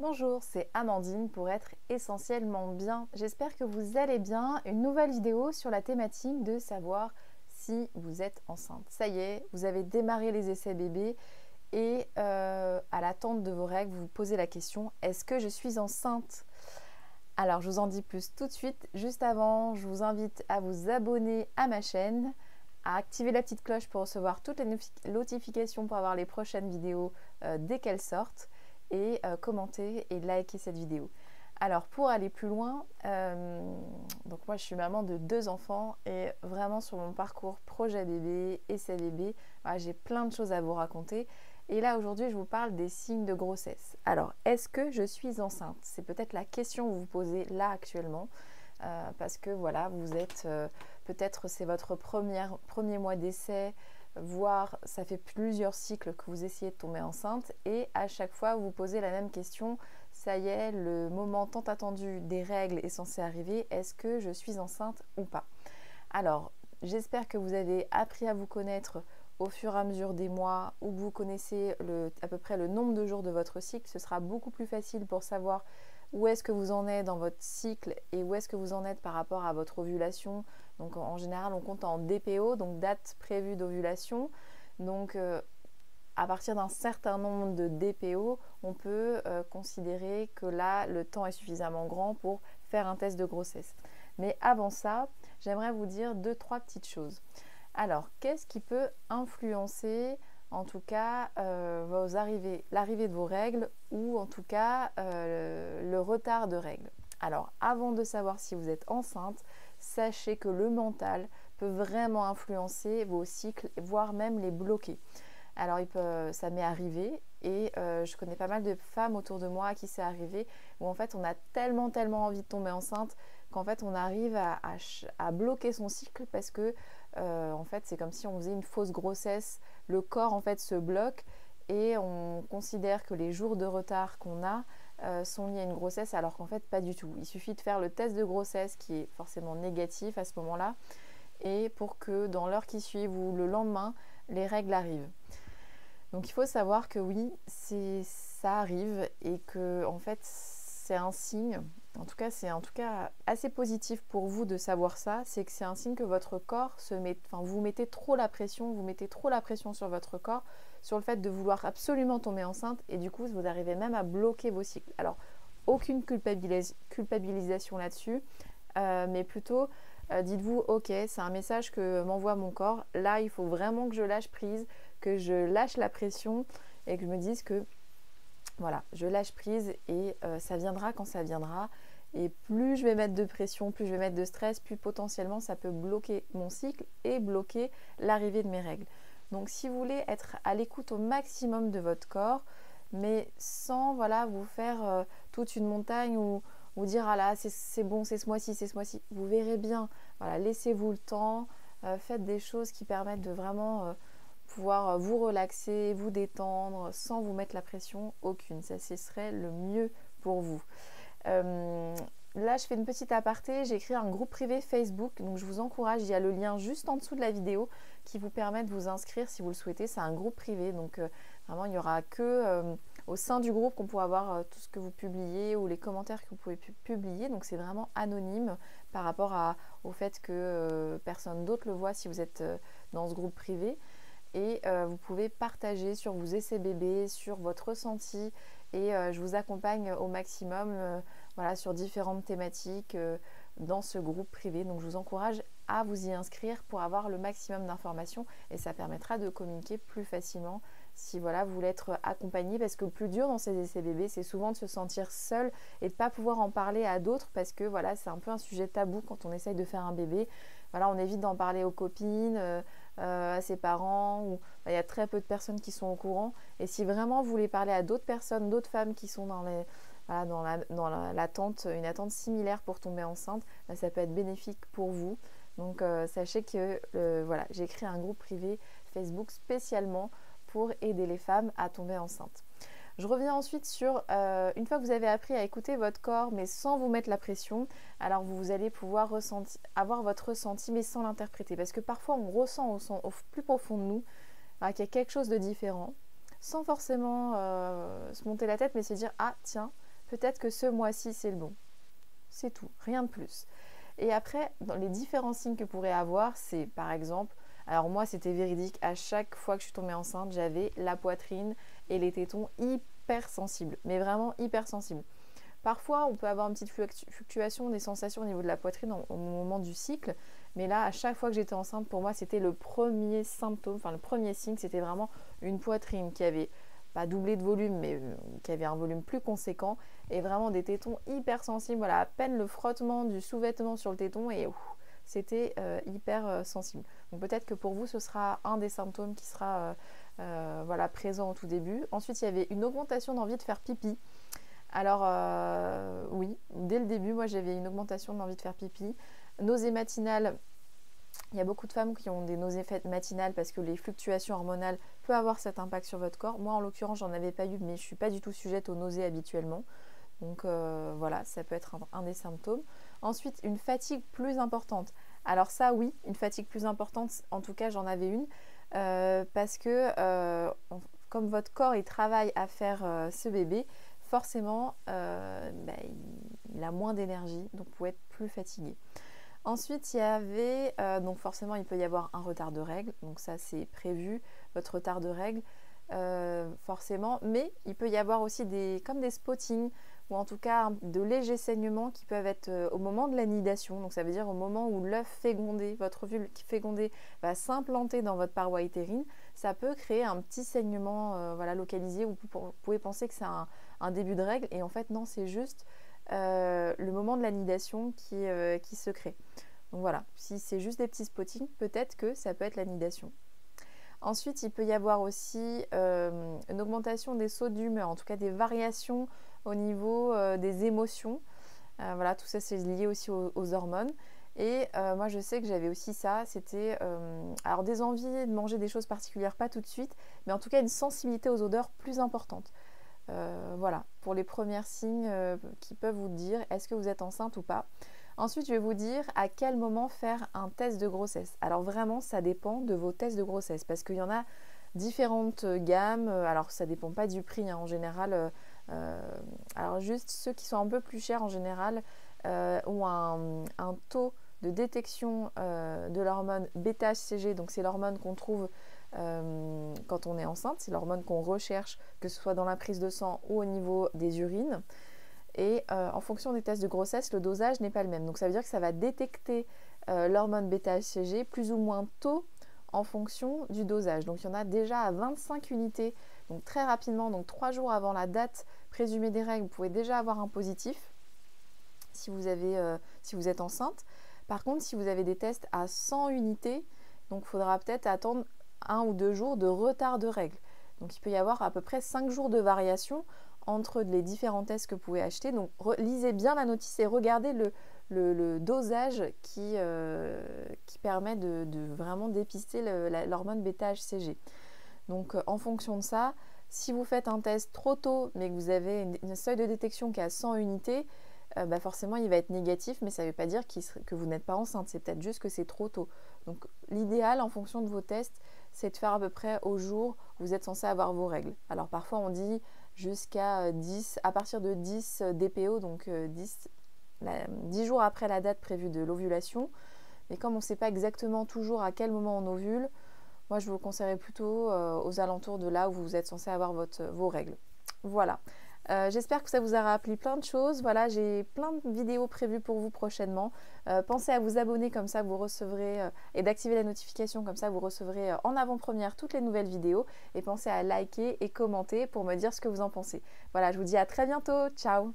Bonjour, c'est Amandine pour être essentiellement bien. J'espère que vous allez bien. Une nouvelle vidéo sur la thématique de savoir si vous êtes enceinte. Ça y est, vous avez démarré les essais bébés et à l'attente de vos règles, vous vous posez la question, est-ce que je suis enceinte? Alors, je vous en dis plus tout de suite. Juste avant, je vous invite à vous abonner à ma chaîne, à activer la petite cloche pour recevoir toutes les notifications pour avoir les prochaines vidéos dès qu'elles sortent et commenter et liker cette vidéo. Alors pour aller plus loin, donc moi je suis maman de 2 enfants et vraiment sur mon parcours projet bébé, essai bébé, voilà, j'ai plein de choses à vous raconter. Et là aujourd'hui je vous parle des signes de grossesse. Alors est-ce que je suis enceinte? C'est peut-être la question que vous vous posez là actuellement. Parce que voilà, vous êtes peut-être c'est votre premier mois d'essai, voire ça fait plusieurs cycles que vous essayez de tomber enceinte et à chaque fois vous vous posez la même question, ça y est, le moment tant attendu des règles est censé arriver, est-ce que je suis enceinte ou pas? Alors, j'espère que vous avez appris à vous connaître au fur et à mesure des mois où vous connaissez à peu près le nombre de jours de votre cycle. Ce sera beaucoup plus facile pour savoir où est-ce que vous en êtes dans votre cycle et où est-ce que vous en êtes par rapport à votre ovulation. Donc en général, on compte en DPO, donc date prévue d'ovulation. Donc à partir d'un certain nombre de DPO, on peut considérer que là, le temps est suffisamment grand pour faire un test de grossesse. Mais avant ça, j'aimerais vous dire 2-3 petites choses. Alors, qu'est-ce qui peut influencer en tout cas l'arrivée de vos règles ou en tout cas le retard de règles? Alors, avant de savoir si vous êtes enceinte, sachez que le mental peut vraiment influencer vos cycles, voire même les bloquer. Alors, ça m'est arrivé et je connais pas mal de femmes autour de moi à qui c'est arrivé où en fait on a tellement envie de tomber enceinte qu'en fait on arrive à bloquer son cycle parce que en fait c'est comme si on faisait une fausse grossesse, le corps en fait se bloque et on considère que les jours de retard qu'on a sont liés à une grossesse alors qu'en fait pas du tout. Il suffit de faire le test de grossesse qui est forcément négatif à ce moment-là et pour que dans l'heure qui suit ou le lendemain, les règles arrivent. Donc il faut savoir que oui, ça arrive et que en fait c'est un signe, en tout cas c'est assez positif pour vous de savoir ça, c'est que c'est un signe que votre corps vous mettez trop la pression, sur votre corps, sur le fait de vouloir absolument tomber enceinte et du coup vous arrivez même à bloquer vos cycles. Alors aucune culpabilisation là-dessus, mais plutôt dites-vous ok, c'est un message que m'envoie mon corps, là il faut vraiment que je lâche prise, que je lâche la pression et que je me dise que voilà, je lâche prise et ça viendra quand ça viendra. Et plus je vais mettre de pression, plus je vais mettre de stress, plus potentiellement ça peut bloquer mon cycle et bloquer l'arrivée de mes règles. Donc si vous voulez être à l'écoute au maximum de votre corps, mais sans voilà, vous faire toute une montagne ou vous dire ah là c'est bon, c'est ce mois-ci, vous verrez bien. Voilà, laissez-vous le temps, faites des choses qui permettent de vraiment pouvoir vous relaxer, vous détendre sans vous mettre la pression aucune. Ça, ce serait le mieux pour vous. Là, je fais une petite aparté. J'ai créé un groupe privé Facebook. Donc, je vous encourage. Il y a le lien juste en dessous de la vidéo qui vous permet de vous inscrire si vous le souhaitez. C'est un groupe privé. Donc, vraiment, il n'y aura que au sein du groupe qu'on pourra voir tout ce que vous publiez ou les commentaires que vous pouvez publier. Donc, c'est vraiment anonyme par rapport au fait que personne d'autre le voit si vous êtes dans ce groupe privé. Et vous pouvez partager sur vos essais bébés, sur votre ressenti et je vous accompagne au maximum voilà, sur différentes thématiques dans ce groupe privé. Donc je vous encourage à vous y inscrire pour avoir le maximum d'informations et ça permettra de communiquer plus facilement si voilà, vous voulez être accompagné parce que le plus dur dans ces essais bébés, c'est souvent de se sentir seul et de ne pas pouvoir en parler à d'autres parce que voilà, c'est un peu un sujet tabou quand on essaye de faire un bébé. Voilà, on évite d'en parler aux copines, à ses parents, ou il y a très peu de personnes qui sont au courant. Et si vraiment vous voulez parler à d'autres personnes, d'autres femmes qui sont dans l'attente, une attente similaire pour tomber enceinte, ça peut être bénéfique pour vous. Donc sachez que voilà, j'ai créé un groupe privé Facebook spécialement pour aider les femmes à tomber enceintes. Je reviens ensuite sur, une fois que vous avez appris à écouter votre corps, mais sans vous mettre la pression, alors vous allez pouvoir avoir votre ressenti, mais sans l'interpréter. Parce que parfois, on ressent au plus profond de nous qu'il y a quelque chose de différent, sans forcément se monter la tête, mais se dire « Ah, tiens, peut-être que ce mois-ci c'est le bon. C'est tout, rien de plus. Et après, dans les différents signes que pourrait avoir, c'est par exemple, alors moi c'était véridique, à chaque fois que je suis tombée enceinte, j'avais la poitrine et les tétons hyper sensibles, mais vraiment hyper sensibles. Parfois, on peut avoir une petite fluctuation des sensations au niveau de la poitrine au moment du cycle, mais là, à chaque fois que j'étais enceinte, pour moi, c'était le premier symptôme, enfin le premier signe, c'était vraiment une poitrine qui avait pas doublé de volume, mais qui avait un volume plus conséquent et vraiment des tétons hyper sensibles. Voilà, à peine le frottement du sous-vêtement sur le téton et c'était hyper sensible. Donc peut-être que pour vous, ce sera un des symptômes qui sera voilà, présent au tout début. Ensuite, il y avait une augmentation d'envie de faire pipi. Alors oui, dès le début, moi j'avais une augmentation d'envie de faire pipi. Nausées matinales. Il y a beaucoup de femmes qui ont des nausées matinales parce que les fluctuations hormonales peuvent avoir cet impact sur votre corps. Moi, en l'occurrence, j'en avais pas eu, mais je ne suis pas du tout sujette aux nausées habituellement. Donc voilà, ça peut être un des symptômes. Ensuite, une fatigue plus importante. Alors ça, oui, une fatigue plus importante, en tout cas, j'en avais une. Parce que comme votre corps, il travaille à faire ce bébé, forcément, il a moins d'énergie, donc vous pouvez être plus fatigué. Ensuite, il y avait, donc forcément, il peut y avoir un retard de règles. Donc ça, c'est prévu, votre retard de règles, forcément. Mais il peut y avoir aussi comme des spottings, ou en tout cas de légers saignements qui peuvent être au moment de l'anidation. Donc ça veut dire au moment où l'œuf fécondé, votre ovule fécondé, va s'implanter dans votre paroi utérine. Ça peut créer un petit saignement voilà, localisé où vous pouvez penser que c'est un début de règle. Et en fait, non, c'est juste le moment de l'anidation qui se crée. Donc voilà, si c'est juste des petits spottings, peut-être que ça peut être l'anidation. Ensuite, il peut y avoir aussi une augmentation des sauts d'humeur, en tout cas des variations au niveau des émotions. Voilà, tout ça c'est lié aussi aux hormones. Et moi je sais que j'avais aussi ça, c'était alors des envies de manger des choses particulières, pas tout de suite, mais en tout cas une sensibilité aux odeurs plus importante. Voilà, pour les premiers signes qui peuvent vous dire est-ce que vous êtes enceinte ou pas. Ensuite, je vais vous dire à quel moment faire un test de grossesse. Alors vraiment, ça dépend de vos tests de grossesse parce qu'il y en a différentes gammes. Alors, ça ne dépend pas du prix hein, en général. Alors, juste ceux qui sont un peu plus chers en général ont un taux de détection de l'hormone bêta-HCG. Donc, c'est l'hormone qu'on trouve quand on est enceinte. C'est l'hormone qu'on recherche, que ce soit dans la prise de sang ou au niveau des urines. Et en fonction des tests de grossesse, le dosage n'est pas le même. Donc ça veut dire que ça va détecter l'hormone bêta-HCG plus ou moins tôt en fonction du dosage. Donc il y en a déjà à 25 unités, donc très rapidement, donc 3 jours avant la date présumée des règles, vous pouvez déjà avoir un positif si vous êtes enceinte. Par contre, si vous avez des tests à 100 unités, donc il faudra peut-être attendre 1 ou 2 jours de retard de règles. Donc il peut y avoir à peu près 5 jours de variation entre les différents tests que vous pouvez acheter. Donc lisez bien la notice et regardez le dosage qui permet de vraiment dépister l'hormone bêta-HCG. Donc en fonction de ça, si vous faites un test trop tôt mais que vous avez une seuil de détection qui est à 100 unités, forcément il va être négatif, mais ça ne veut pas dire que vous n'êtes pas enceinte, c'est peut-être juste que c'est trop tôt. Donc l'idéal en fonction de vos tests, c'est de faire à peu près au jour où vous êtes censé avoir vos règles. Alors parfois on dit jusqu'à 10, à partir de 10 DPO, donc 10 jours après la date prévue de l'ovulation. Mais comme on ne sait pas exactement toujours à quel moment on ovule, moi je vous conseillerais plutôt aux alentours de là où vous êtes censé avoir vos règles. Voilà. J'espère que ça vous aura appris plein de choses. Voilà, j'ai plein de vidéos prévues pour vous prochainement. Pensez à vous abonner, comme ça vous recevrez, et d'activer la notification, comme ça vous recevrez en avant-première toutes les nouvelles vidéos. Et pensez à liker et commenter pour me dire ce que vous en pensez. Voilà, je vous dis à très bientôt. Ciao!